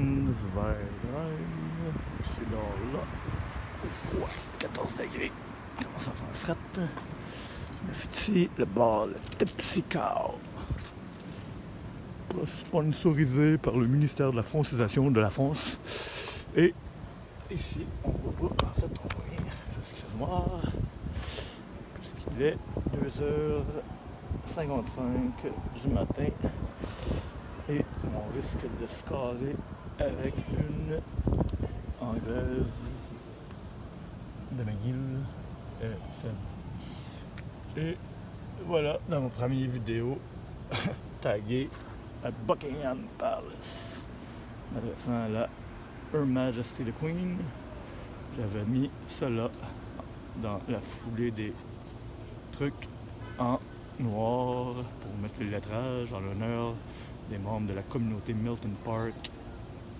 Vans vers Drive. Je suis dehors là. Froid, 14 degrés. Commence à faire frette. Le fait ici, le bar, le Tipsy Cow. Sponsorisé par le ministère de la Francisation de la France. Et ici, on voit pas, en fait, on voit rien parce qu'il fait noir. Puisqu'il est 2h55 du matin. Et on risque de se carrer avec une anglaise de McGill. Et voilà, dans mon premier vidéo, tagué à Buckingham Palace, m'adressant à la Her Majesty the Queen. J'avais mis cela dans la foulée des trucs en noir pour mettre le lettrage en l'honneur des membres de la communauté Milton Park,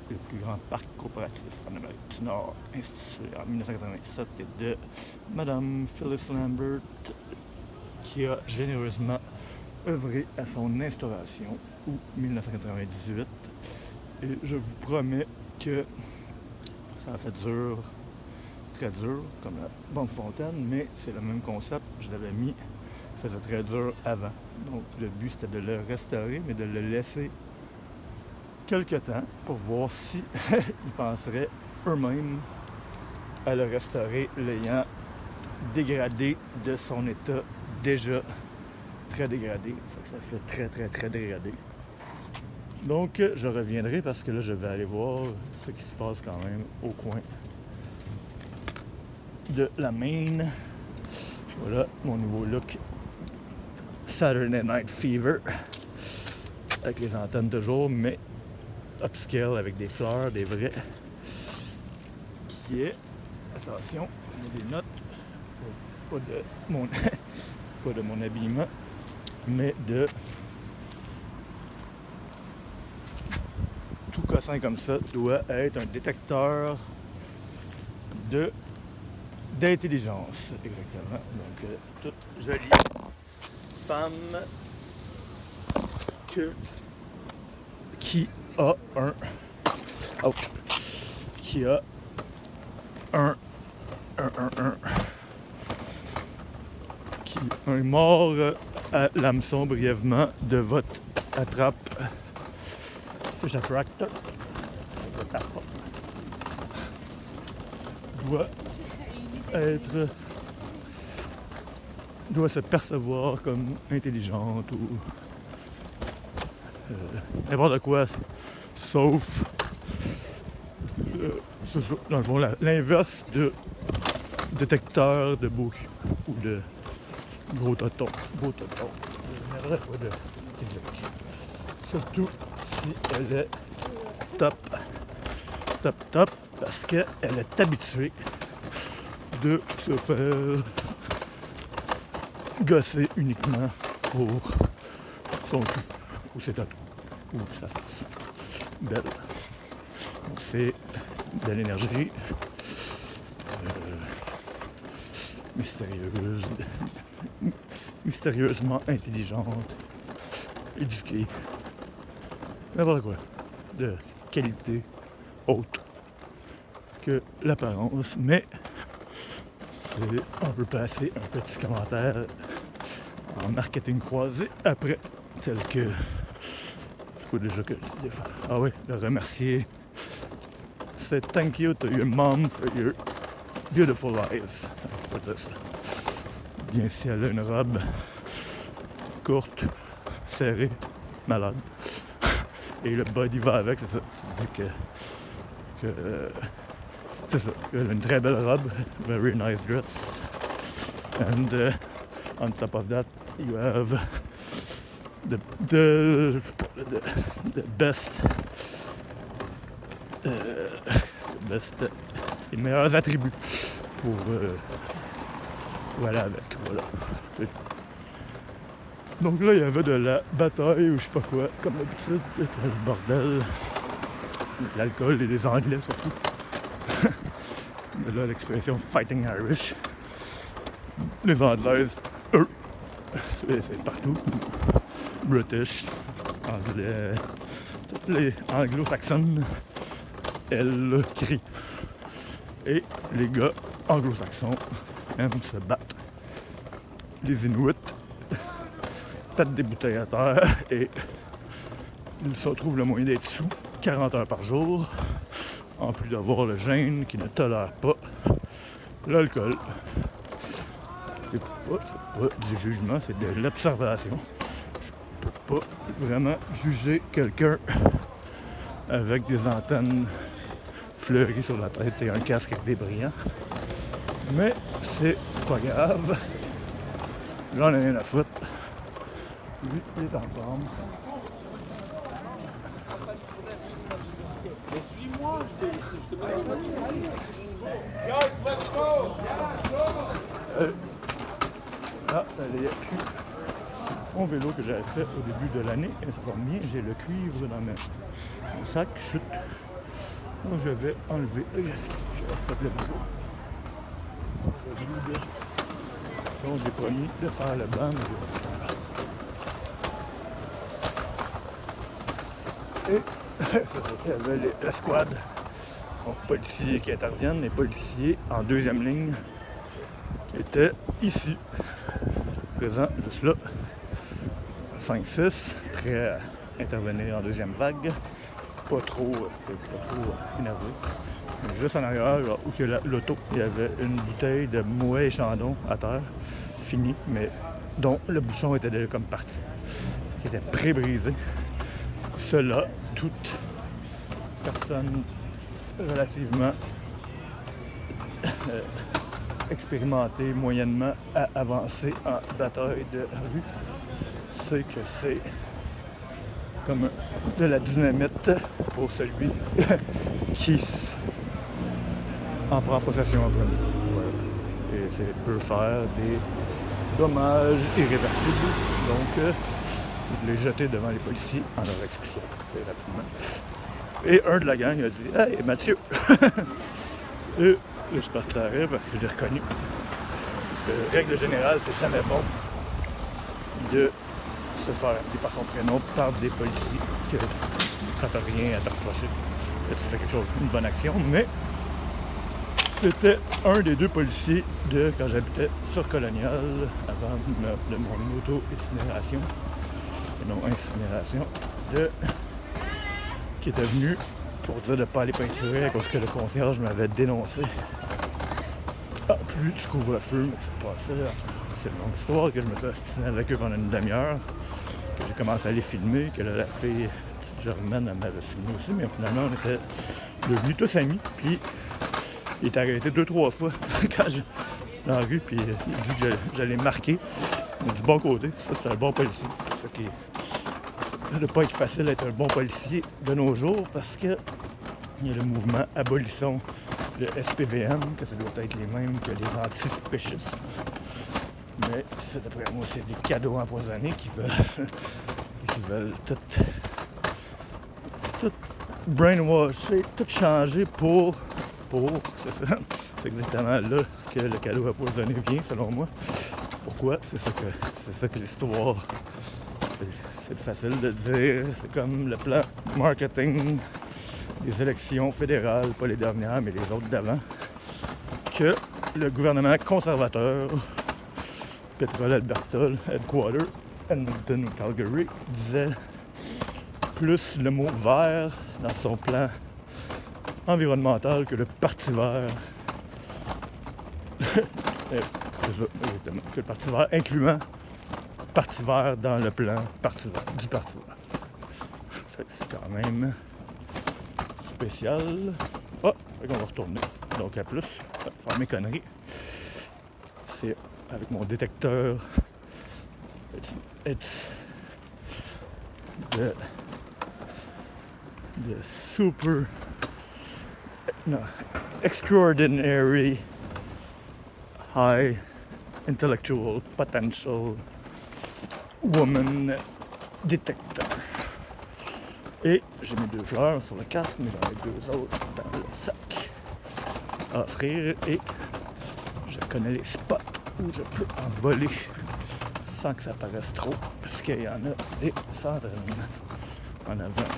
le plus grand parc coopératif en Amérique du Nord, institué en 1987 et de Madame Phyllis Lambert, qui a généreusement œuvré à son instauration, ou 1998. Et je vous promets que ça a fait dur, très dur, comme la Banque Fontaine, mais c'est le même concept. Je l'avais mis, ça faisait très dur avant. Donc le but c'était de le restaurer, mais de le laisser quelque temps pour voir si ils penseraient eux-mêmes à le restaurer, l'ayant dégradé de son état déjà très dégradé. Ça fait très dégradé. Donc je reviendrai parce que là je vais aller voir ce qui se passe quand même au coin de la Main. Voilà mon nouveau look Saturday Night Fever avec les antennes toujours, mais upscale avec des fleurs, des vrais, qui est, attention, il y a des notes, pas de mon habillement, mais de tout cossin comme ça doit être un détecteur d'intelligence, exactement. Donc toute jolie femme qui a un mort à l'hameçon brièvement de votre attrape fish attractor doit se percevoir comme intelligente ou n'importe quoi, sauf dans le fond l'inverse de détecteur de beau cul ou de gros toton. Je n'aimerais pas de physique. Surtout si elle est top, parce qu'elle est habituée de se faire gosser uniquement pour son cul ou ses tatous ou sa face. Belle. Donc c'est de l'énergie mystérieusement intelligente, éduquée, n'importe quoi, de qualité autre que l'apparence, mais on peut passer un petit commentaire en marketing croisé après, tel que déjà que ah oui, le remercier, c'est thank you to your mom for your beautiful eyes. Bien si elle a une robe courte, serrée, malade, et le body va avec, c'est ça. C'est ça, elle a une très belle robe, very nice dress, and on top of that you have the best les meilleurs attributs pour voilà avec, voilà. Donc là il y avait de la bataille ou je sais pas quoi, comme d'habitude, le bordel, de l'alcool et des anglais surtout. Mais là l'expression fighting Irish, les anglaises, eux, c'est partout, British, anglais, toutes les anglo-saxonnes elle crie. Et les gars anglo-saxons aiment se battre. Les Inuits pètent des bouteilles à terre et ils se trouvent le moyen d'être sous 40 heures par jour, en plus d'avoir le gène qui ne tolère pas l'alcool. C'est pas du jugement, c'est de l'observation. Je peux pas vraiment juger quelqu'un avec des antennes fleuries sur la tête et un casque avec des brillants. Mais c'est pas grave. J'en ai rien à foutre. Lui, il est en forme. Mais suis-moi, je te mets la voiture. Guys, let's go! Ah, il y a plus mon vélo que j'avais fait au début de l'année. Et ça tombe bien, j'ai le cuivre dans mon sac. Chut. Donc je vais enlever le graphisme. Je vais faire le boulot. Donc j'ai promis de faire le banc, mais je vais faire. Et c'est ça, il y avait la squad, donc policiers qui interviennent, les policiers en deuxième ligne qui étaient ici, présents juste là, 5-6, prêts à intervenir en deuxième vague, pas trop énervés. Juste en arrière, là, où que l'auto, il y avait une bouteille de Moët et Chandon à terre, finie, mais dont le bouchon était déjà comme parti, qui était pré-brisé. Cela, toute personne relativement expérimentée, moyennement avancée en bataille de rue, sait que c'est comme de la dynamite pour celui qui en prend possession en premier. Voilà. Et c'est peut faire des dommages irréversibles. Donc, les jeter devant les policiers en leur expliquant très rapidement. Et un de la gang a dit « Hey, Mathieu! » Et je suis parti à rire parce que j'ai reconnu. Parce que, règle générale, c'est jamais bon de se faire appeler par son prénom par des policiers que quand t'as rien à te reprocher, que tu fais quelque chose, une bonne action, mais c'était un des deux policiers de quand j'habitais sur Colonial avant de mon auto-incinération. Non, incinération, qui était venu pour dire de ne pas aller peinturer à cause que le concierge m'avait dénoncé. Ah, plus du couvre-feu, mais c'est pas ça. C'est une longue histoire que je me suis astiné avec eux pendant une demi-heure, que j'ai commencé à les filmer, que là, la fille, petite Germaine, elle m'avait filmé aussi, mais finalement, on était devenus tous amis, puis il est arrêté 2-3 fois quand je dans la rue, puis il dit que j'allais marquer. Mais du bon côté, ça c'est un bon policier. C'est ça qui ça ne doit pas être facile d'être un bon policier de nos jours parce que il y a le mouvement Abolissons le SPVM, que ça doit être les mêmes que les anti-spécistes. Mais c'est d'après moi, c'est des cadeaux empoisonnés qui veulent tout brainwasher, tout changer pour c'est ça. C'est exactement là que le cadeau empoisonné vient, selon moi. Pourquoi? C'est ça que l'histoire. C'est facile de dire. C'est comme le plan marketing des élections fédérales, pas les dernières, mais les autres d'avant, que le gouvernement conservateur, Pétrole Alberta, Headquarter, Edmonton, Calgary, disait plus le mot vert dans son plan environnemental que le Parti vert. C'est ça, exactement. Que le Parti vert, incluant Parti vert dans le plan du Parti vert. C'est quand même spécial. Ah, fait qu'on va retourner. Donc à plus, faire mes conneries. C'est avec mon détecteur. It's the super extraordinary high intellectual potential woman detector. Et j'ai mes 2 fleurs sur le casque, mais j'en ai 2 autres dans le sac à offrir. Et je connais les spots où je peux en voler sans que ça paraisse trop, puisqu'il y en a des centaines en avant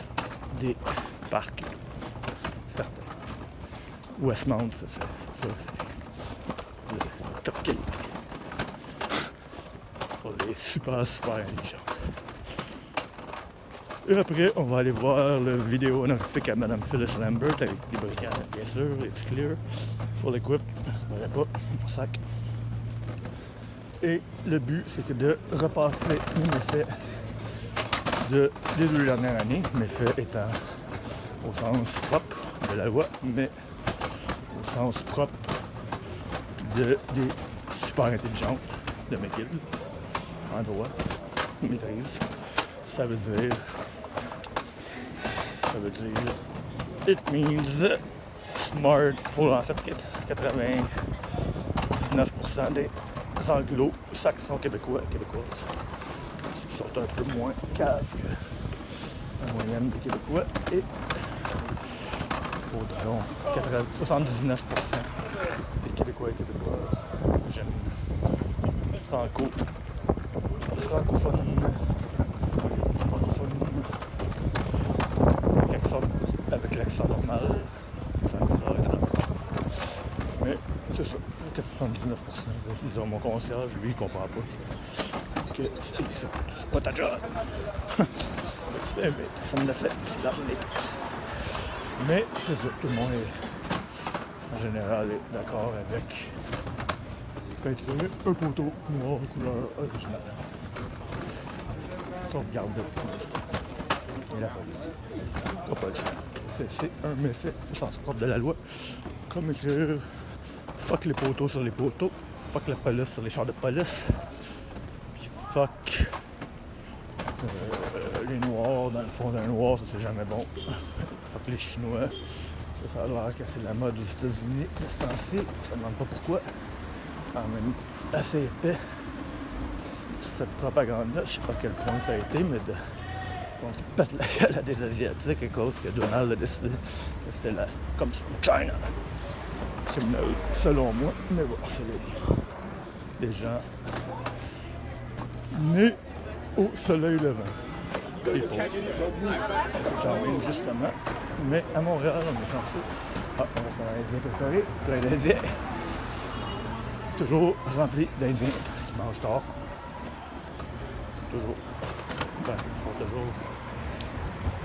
des parcs. Certains. Westmount, c'est ça, c'est le top qualité. Pour les super intelligents. Et après, on va aller voir le vidéo honorifique à Mme Phyllis Lambert avec des briquets, bien sûr, les petits clear, full equip, ça paraît pas, mon sac. Et le but, c'est que de repasser mes méfaits des 2 dernières années, méfaits étant au sens propre de la loi, mais au sens propre des super intelligentes de McGill, en droit, maîtrise. Ça veut dire, it means smart, en fait, 99% des anglo-saxons québécoises, qui sont un peu moins caves que la moyenne des Québécois, et disons 79% des Québécois et Québécoises j'aime francophone, avec l'accent normal, mais c'est ça, 99%. Disons, mon concierge, lui, il comprend pas que c'est pas ta job. Mais personne ne l'a fait, c'est l'armix. Mais c'est ça, tout le monde est en général est d'accord avec peinturer un poteau noir couleur originale. Sauvegarde et la police. Pas le choix. C'est un méfait au sens propre de la loi. Comme écrire fuck les poteaux sur les poteaux, fuck la police sur les chars de police, puis fuck les noirs dans le fond d'un noir, ça c'est jamais bon. Fuck les Chinois, ça a l'air que c'est la mode aux États-Unis de ce temps-ci, ça ne demande pas pourquoi. Quand même assez épais. Cette propagande-là, je sais pas à quel point ça a été, mais on se pète la gueule à des Asiatiques à cause que Donald a décidé que c'était la comme China. Criminel, selon moi, mais bon, c'est les gens nés au soleil levant. Et pauvres. C'est charming, justement. Mais à Montréal, on est chanceux. Ah, on va sur l'Indien préféré, plein d'Indiens. Toujours rempli d'Indiens qui mangent tard. Toujours. Ben, ils sont toujours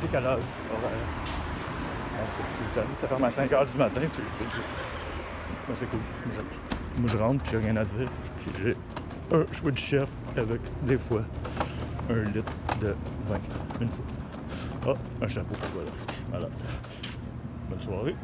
décalage horaire. Ça ferme à 5h du matin, puis ben, c'est cool. Moi, je rentre, puis j'ai rien à dire. Puis j'ai un choix de chef avec, des fois, 1 litre de vin. Une fois. Ah, un chapeau. Voilà. Bonne soirée.